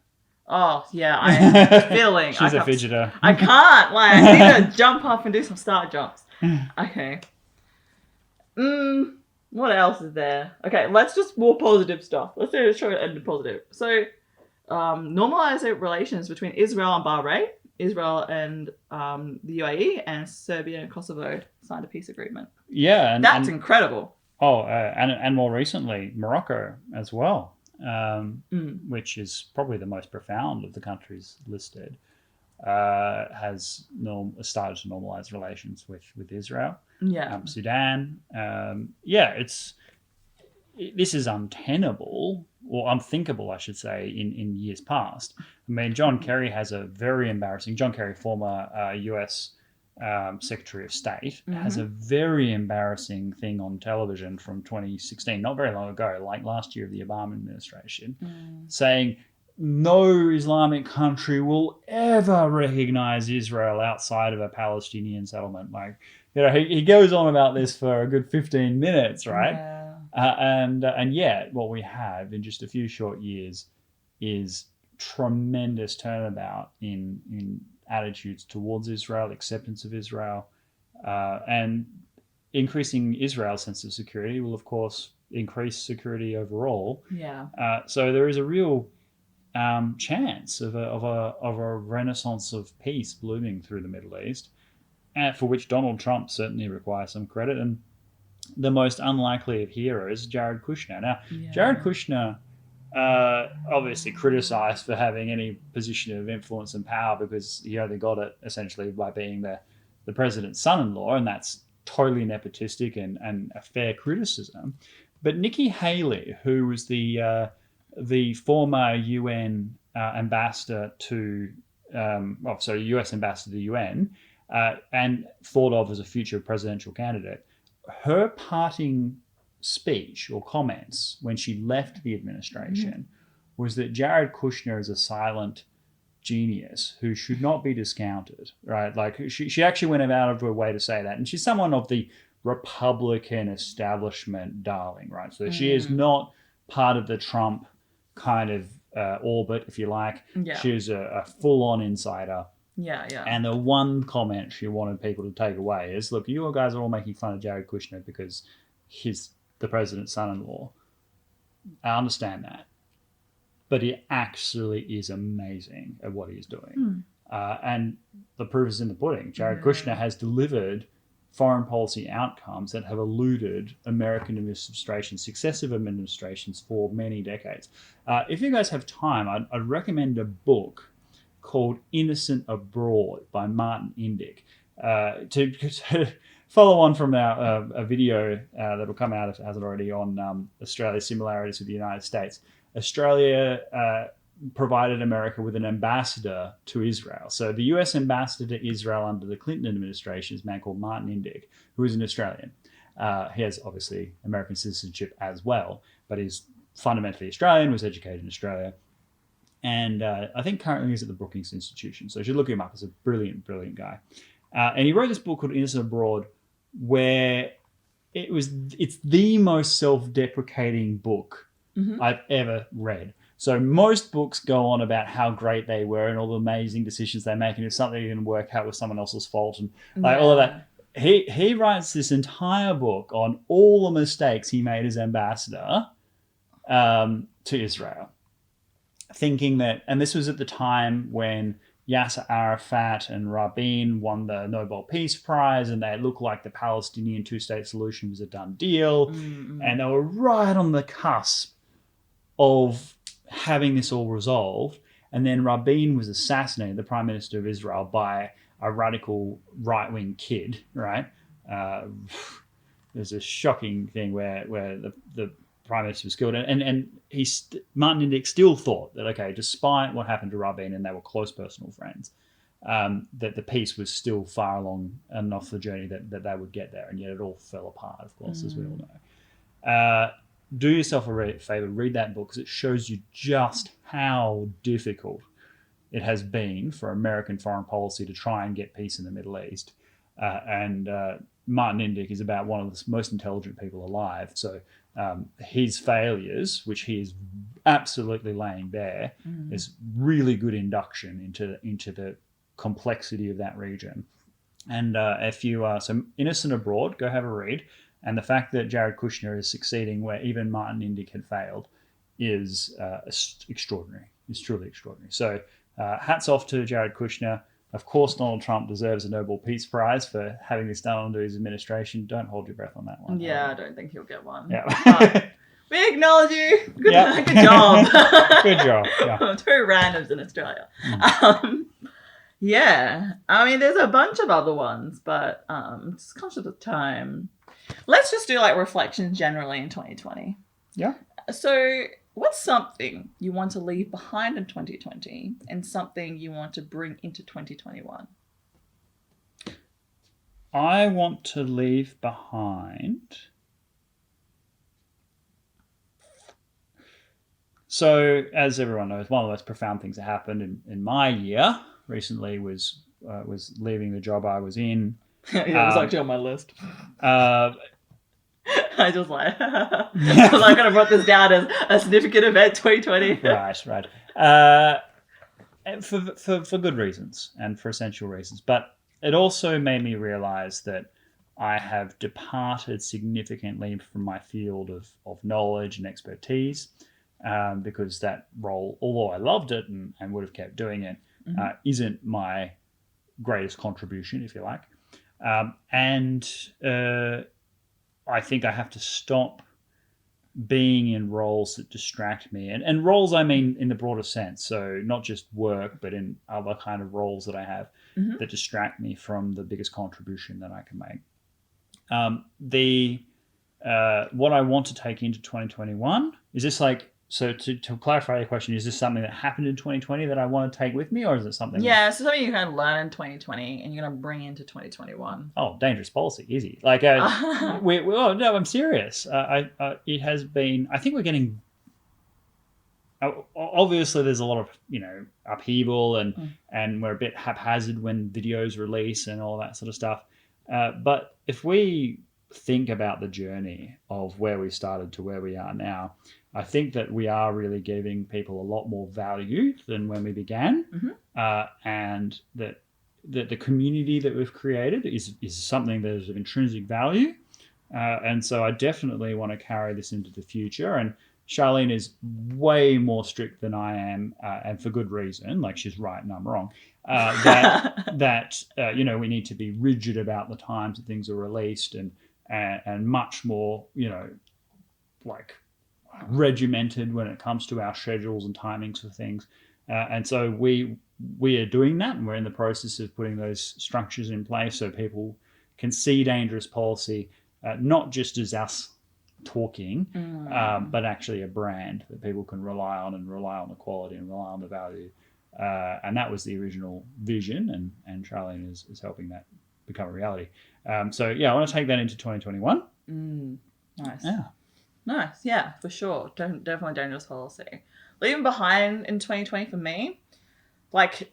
Oh, yeah, I'm feeling... She's a fidgeter. I can't. I need to jump up and do some start jumps. Okay. What else is there? Okay, let's just more positive stuff. Let's do a show and end positive. So, normalize relations between Israel and Bahrain, Israel and the UAE, and Serbia and Kosovo signed a peace agreement. Yeah. That's incredible. Oh, and more recently, Morocco as well. Which is probably the most profound of the countries listed, has started to normalize relations with Israel. Sudan. This is untenable, or unthinkable, I should say, in years past. I mean, John Kerry, former US Secretary of State, has a very embarrassing thing on television from 2016, not very long ago, like last year of the Obama administration, saying no Islamic country will ever recognize Israel outside of a Palestinian settlement. He goes on about this for a good 15 minutes, right? And yet what we have in just a few short years is tremendous turnabout in attitudes towards Israel, acceptance of Israel, and increasing Israel's sense of security will, of course, increase security overall. So there is a real chance of a renaissance of peace blooming through the Middle East, for which Donald Trump certainly requires some credit. And the most unlikely of heroes, Jared Kushner. Now, Jared Kushner, obviously criticized for having any position of influence and power because he only got it essentially by being the president's son-in-law, and that's totally nepotistic and a fair criticism. But Nikki Haley, who was the former UN ambassador to US ambassador to the UN, and thought of as a future presidential candidate, her parting speech or comments when she left the administration was that Jared Kushner is a silent genius who should not be discounted, right? She actually went out of her way to say that. And she's someone of the Republican establishment darling, right? So she is not part of the Trump kind of orbit, if you like. She's a full-on insider. And the one comment she wanted people to take away is, look, you guys are all making fun of Jared Kushner because he's the president's son-in-law. I understand that. But he actually is amazing at what he's doing. And the proof is in the pudding. Jared Kushner has delivered foreign policy outcomes that have eluded American administrations, successive administrations, for many decades. If you guys have time, I'd recommend a book called Innocent Abroad by Martin Indyk. To follow on from a video that will come out, if it hasn't already, on Australia's similarities with the United States. Australia provided America with an ambassador to Israel. So the US ambassador to Israel under the Clinton administration is a man called Martin Indyk, who is an Australian. He has obviously American citizenship as well, but he's fundamentally Australian, was educated in Australia. And I think currently he's at the Brookings Institution. So you should look him up. He's a brilliant, brilliant guy. And he wrote this book called Innocent Abroad, where it's the most self-deprecating book I've ever read. So most books go on about how great they were and all the amazing decisions they make, and if something didn't work out, it was someone else's fault, and all of that. He writes this entire book on all the mistakes he made as ambassador to Israel, thinking that, and this was at the time when Yasser Arafat and Rabin won the Nobel Peace Prize, and they looked like the Palestinian two-state solution was a done deal, and they were right on the cusp of having this all resolved. And then Rabin was assassinated, the Prime Minister of Israel, by a radical right-wing kid, right? There's a shocking thing where the Prime Minister was killed, and Martin Indyk still thought that, okay, despite what happened to Rabin, and they were close personal friends, that the peace was still far along enough the journey that they would get there, and yet it all fell apart, of course, as we all know. Do yourself a favor, read that book, because it shows you just how difficult it has been for American foreign policy to try and get peace in the Middle East. And Martin Indyk is about one of the most intelligent people alive. So his failures, which he is absolutely laying bare, is really good induction into the complexity of that region. And if you are Innocent Abroad, go have a read. And the fact that Jared Kushner is succeeding where even Martin Indyk had failed is extraordinary. It's truly extraordinary. So hats off to Jared Kushner. Of course, Donald Trump deserves a Nobel Peace Prize for having this done under his administration. Don't hold your breath on that one. Yeah, I don't think he'll get one. Yeah. We acknowledge you. Good job. Good job. Yeah. Two randoms in Australia. Yeah. I mean, there's a bunch of other ones, but just conscious of time. Let's just do like reflections generally in 2020. Yeah. So what's something you want to leave behind in 2020 and something you want to bring into 2021? I want to leave behind. So, as everyone knows, one of the most profound things that happened in my year recently was leaving the job I was in. Yeah, it was actually on my list. I just like, I could have brought this down as a significant event 2020. Right. For good reasons and for essential reasons. But it also made me realize that I have departed significantly from my field of knowledge and expertise, because that role, although I loved it and would have kept doing it, isn't my greatest contribution, if you like. And I think I have to stop being in roles that distract me. And roles, I mean, in the broader sense. So not just work, but in other kind of roles that I have that distract me from the biggest contribution that I can make. What I want to take into 2021, is this like, so to clarify your question, is this something that happened in 2020 that I want to take with me, or is it something? Yeah, so something you can learn in 2020 and you're going to bring into 2021. Oh, dangerous policy, easy. Like, oh no, I'm serious. It has been. I think we're getting. Obviously, there's a lot of upheaval and we're a bit haphazard when videos release and all that sort of stuff. But if we think about the journey of where we started to where we are now, I think that we are really giving people a lot more value than when we began, and that the community that we've created is something that is of intrinsic value, and so I definitely want to carry this into the future. And Charlene is way more strict than I am, and for good reason. Like, she's right and I'm wrong. That we need to be rigid about the times that things are released, and much more like regimented when it comes to our schedules and timings for things. And so we are doing that, and we're in the process of putting those structures in place so people can see dangerous policy not just as us talking, but actually a brand that people can rely on and rely on the quality and rely on the value. And that was the original vision, and Charlene is helping that become a reality. So yeah, I want to take that into 2021. Nice. Yeah. Nice. Yeah, for sure. Definitely dangerous policy. Leaving behind in 2020 for me, like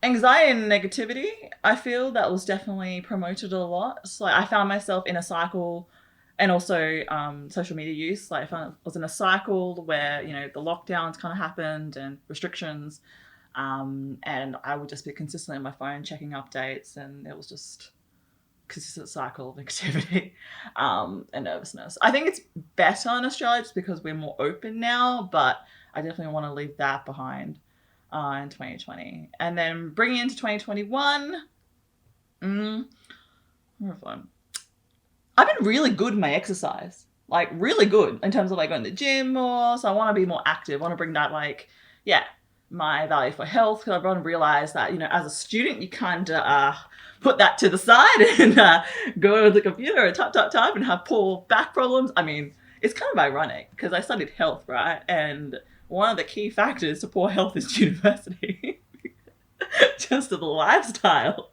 anxiety and negativity, I feel that was definitely promoted a lot. So like, I found myself in a cycle, and also social media use. Like I was in a cycle where, you know, the lockdowns kind of happened and restrictions, and I would just be consistently on my phone checking updates, and it was just consistent cycle of negativity and nervousness. I think it's better in Australia just because we're more open now, but I definitely want to leave that behind in 2020. And then bringing into 2021, I've been really good in my exercise, like really good in terms of like going to the gym more. So I want to be more active. I want to bring that my value for health, because I've really realized that, you know, as a student, you kind of put that to the side and go to the computer and type and have poor back problems. I mean, it's kind of ironic because I studied health, right? And one of the key factors to poor health is university, just to the lifestyle.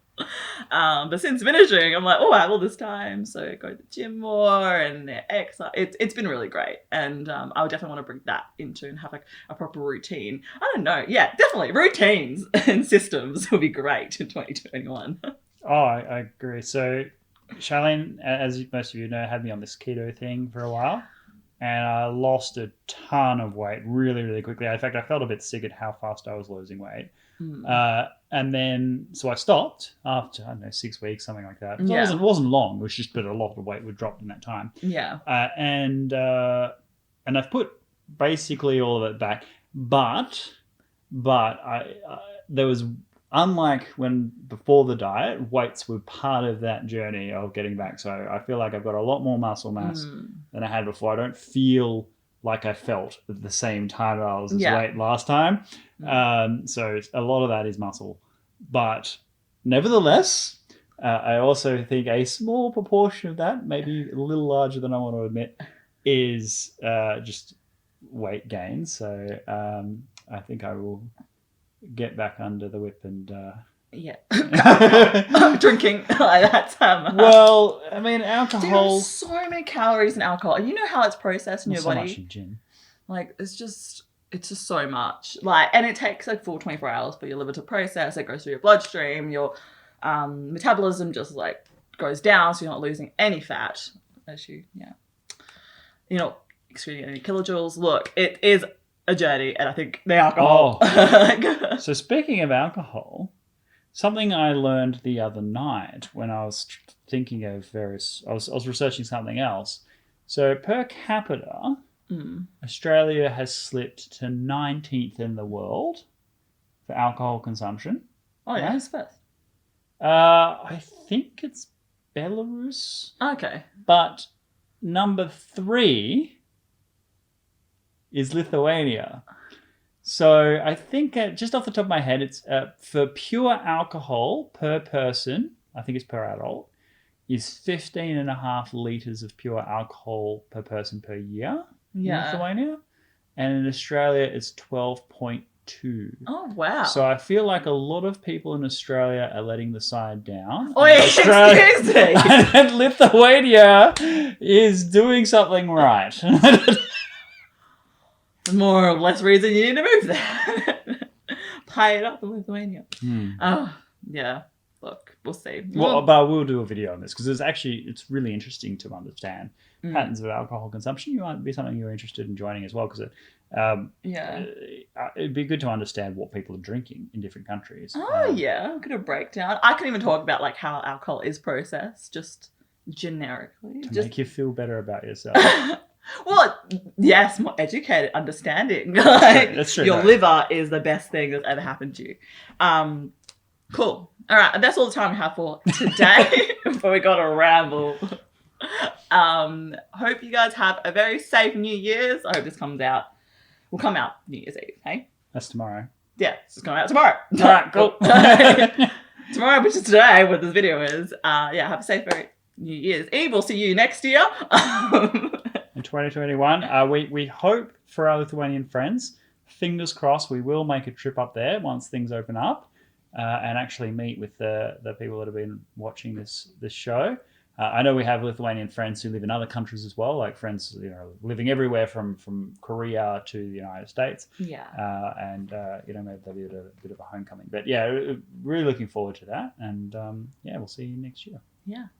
But since finishing, I'm like, oh, I have all this time, so I go to the gym more and exercise. It's been really great, and I would definitely want to bring that into and have like a proper routine. I don't know, yeah, definitely routines and systems will be great in 2021. Oh, I agree. So Charlene, as most of you know, had me on this keto thing for a while, and I lost a ton of weight really, really quickly. In fact, I felt a bit sick at how fast I was losing weight. And then, so I stopped after, I don't know, 6 weeks, something like that. So it wasn't long. It was just that a lot of weight would drop in that time. Yeah. And I've put basically all of it back. But I there was, unlike when before the diet, weights were part of that journey of getting back. So I feel like I've got a lot more muscle mass than I had before. I don't feel like I felt at the same time that I was this weight last time. So a lot of that is muscle. But nevertheless, I also think a small proportion of that, maybe a little larger than I want to admit, is just weight gain. So I think I will get back under the whip and... drinking. That's well, I mean, alcohol. There's so many calories in alcohol, and you know how it's processed in your body. So much in gin. Like it's just so much. Like, and it takes like 24 hours for your liver to process. It goes through your bloodstream. Your metabolism just like goes down, so you're not losing any fat as you're not excreting any kilojoules. Look, it is a journey, and I think the alcohol. So speaking of alcohol. Something I learned the other night when I was thinking of I was researching something else. So per capita, Australia has slipped to 19th in the world for alcohol consumption. Oh yeah, who's first? I think it's Belarus. Okay. But number 3 is Lithuania. So I think just off the top of my head, it's for pure alcohol per person, I think it's per adult, is 15.5 litres of pure alcohol per person per year in Lithuania. And in Australia, it's 12.2. Oh, wow. So I feel like a lot of people in Australia are letting the side down. Oh, yeah, excuse me. And Lithuania is doing something right. More or less reason you need to move there. Pie it up in Lithuania. Oh, yeah. Look, we'll see. Well, but we'll do a video on this because it's really interesting to understand patterns of alcohol consumption. You might be something you're interested in joining as well because it'd be good to understand what people are drinking in different countries. I'm gonna break down. I can even talk about like how alcohol is processed, just generically, to make you feel better about yourself. Well, yes, more educated, understanding. Like, that's true. Your liver is the best thing that's ever happened to you. Cool. All right, that's all the time we have for today. Before we got to ramble. Hope you guys have a very safe New Year's. I hope this will come out New Year's Eve. Hey, that's tomorrow. Yeah, it's coming out tomorrow. All right, cool. Tomorrow, which is today, what this video is. Have a safe, very New Year's Eve. We'll see you next year. In 2021, we hope for our Lithuanian friends, fingers crossed, we will make a trip up there once things open up, and actually meet with the people that have been watching this show. I know we have Lithuanian friends who live in other countries as well, like friends living everywhere from Korea to the United States. Yeah. And maybe there'll be a bit of a homecoming. But yeah, really looking forward to that. And we'll see you next year. Yeah.